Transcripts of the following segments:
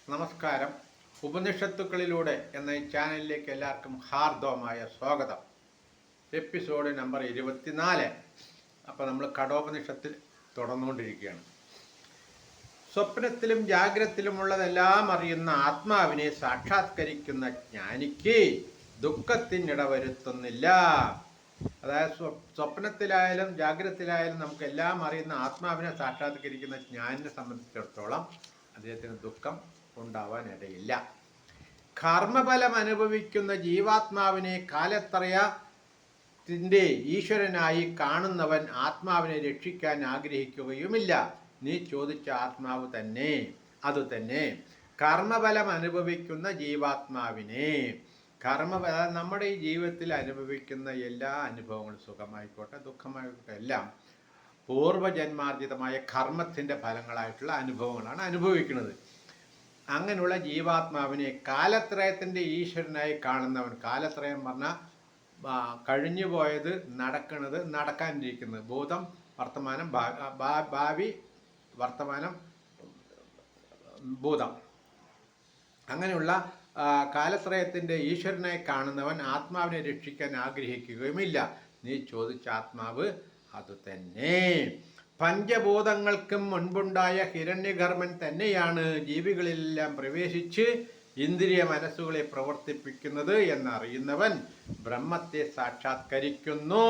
നമസ്കാരം. ഉപനിഷത്തുക്കളിലൂടെ എന്ന ഈ ചാനലിലേക്ക് എല്ലാവർക്കും ഹാർദവമായ സ്വാഗതം. Episode number 24. അപ്പോൾ നമ്മൾ കഠോപനിഷത്തിൽ തുടർന്നുകൊണ്ടിരിക്കുകയാണ്. സ്വപ്നത്തിലും ജാഗ്രത്തിലുമുള്ളതെല്ലാം അറിയുന്ന ആത്മാവിനെ സാക്ഷാത്കരിക്കുന്ന ജ്ഞാനിക്ക് ദുഃഖത്തിനിട വരുത്തുന്നില്ല. അതായത് സ്വപ്നത്തിലായാലും ജാഗ്രതത്തിലായാലും നമുക്കെല്ലാം അറിയുന്ന ആത്മാവിനെ സാക്ഷാത്കരിക്കുന്ന ജ്ഞാനിനെ സംബന്ധിച്ചിടത്തോളം അദ്ദേഹത്തിന് ദുഃഖം ഉണ്ടാവാനിടയില്ല. കർമ്മഫലം അനുഭവിക്കുന്ന ജീവാത്മാവിനെ കാലത്രയത്തിൻ്റെ ഈശ്വരനായി കാണുന്നവൻ ആത്മാവിനെ രക്ഷിക്കാൻ ആഗ്രഹിക്കുകയുമില്ല. നീ ചോദിച്ച ആത്മാവ് തന്നെ അതുതന്നെ കർമ്മഫലം അനുഭവിക്കുന്ന ജീവാത്മാവിനെ. നമ്മുടെ ഈ ജീവിതത്തിൽ അനുഭവിക്കുന്ന എല്ലാ അനുഭവങ്ങളും, സുഖമായിക്കോട്ടെ ദുഃഖമായിക്കോട്ടെ, എല്ലാം പൂർവജന്മാർജിതമായ കർമ്മത്തിൻ്റെ ഫലങ്ങളായിട്ടുള്ള അനുഭവങ്ങളാണ് അനുഭവിക്കുന്നത്. അങ്ങനെയുള്ള ജീവാത്മാവിനെ കാലത്രയത്തിൻ്റെ ഈശ്വരനായി കാണുന്നവൻ, കാലത്രയം പറഞ്ഞാൽ കഴിഞ്ഞുപോയത്, നടക്കുന്നത്, നടക്കാനിരിക്കുന്നത്, ഭൂതം, വർത്തമാനം, ഭാവി, വർത്തമാനം, ഭൂതം, അങ്ങനെയുള്ള കാലത്രയത്തിൻ്റെ ഈശ്വരനായി കാണുന്നവൻ ആത്മാവിനെ രക്ഷിക്കാൻ ആഗ്രഹിക്കുകയുമില്ല. നീ ചോദിച്ച ആത്മാവ് അതുതന്നെ. പഞ്ചഭൂതങ്ങൾക്കും മുൻപുണ്ടായ ഹിരണ്യഗർഭൻ തന്നെയാണ് ജീവികളിലെല്ലാം പ്രവേശിച്ച് ഇന്ദ്രിയ മനസ്സുകളെ പ്രവർത്തിപ്പിക്കുന്നത് എന്നറിയുന്നവൻ ബ്രഹ്മത്തെ സാക്ഷാത്കരിക്കുന്നു.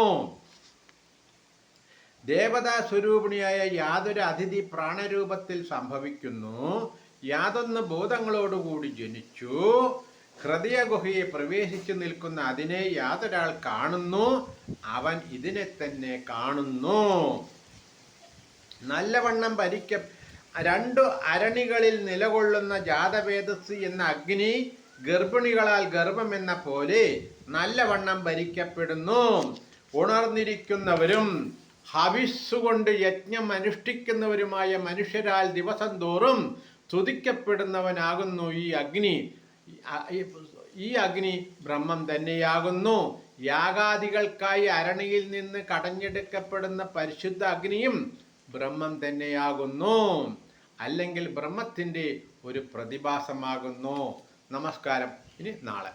ദേവതാ സ്വരൂപിണിയായ യാതൊരു അതിഥി പ്രാണരൂപത്തിൽ സംഭവിക്കുന്നു. യാതൊന്ന് ഭൂതങ്ങളോടുകൂടി ജനിച്ചു ഹൃദയഗുഹയെ പ്രവേശിച്ചു നിൽക്കുന്ന അതിനെ യാതൊരാൾ കാണുന്നു, അവൻ ഇതിനെ തന്നെ കാണുന്നു. നല്ലവണ്ണം രണ്ടു അരണികളിൽ നിലകൊള്ളുന്ന ജാതവേദസ് എന്ന അഗ്നി ഗർഭിണികളാൽ ഗർഭമെന്ന പോലെ നല്ലവണ്ണം ഭരിക്കപ്പെടുന്നു. ഉണർന്നിരിക്കുന്നവരും ഹവിസ്സുകൊണ്ട് യജ്ഞം അനുഷ്ഠിക്കുന്നവരുമായ മനുഷ്യരാൽ ദിവസം തോറും സ്തുതിക്കപ്പെടുന്നവനാകുന്നു ഈ അഗ്നി. ഈ അഗ്നി ബ്രഹ്മം തന്നെയാകുന്നു. യാഗാദികൾക്കായി അരണിയിൽ നിന്ന് കടഞ്ഞെടുക്കപ്പെടുന്ന പരിശുദ്ധ അഗ്നിയും ബ്രഹ്മം തന്നെയാകുന്നു, അല്ലെങ്കിൽ ബ്രഹ്മത്തിൻ്റെ ഒരു പ്രതിഭാസമാകുന്നു. നമസ്കാരം. ഇനി നാളെ.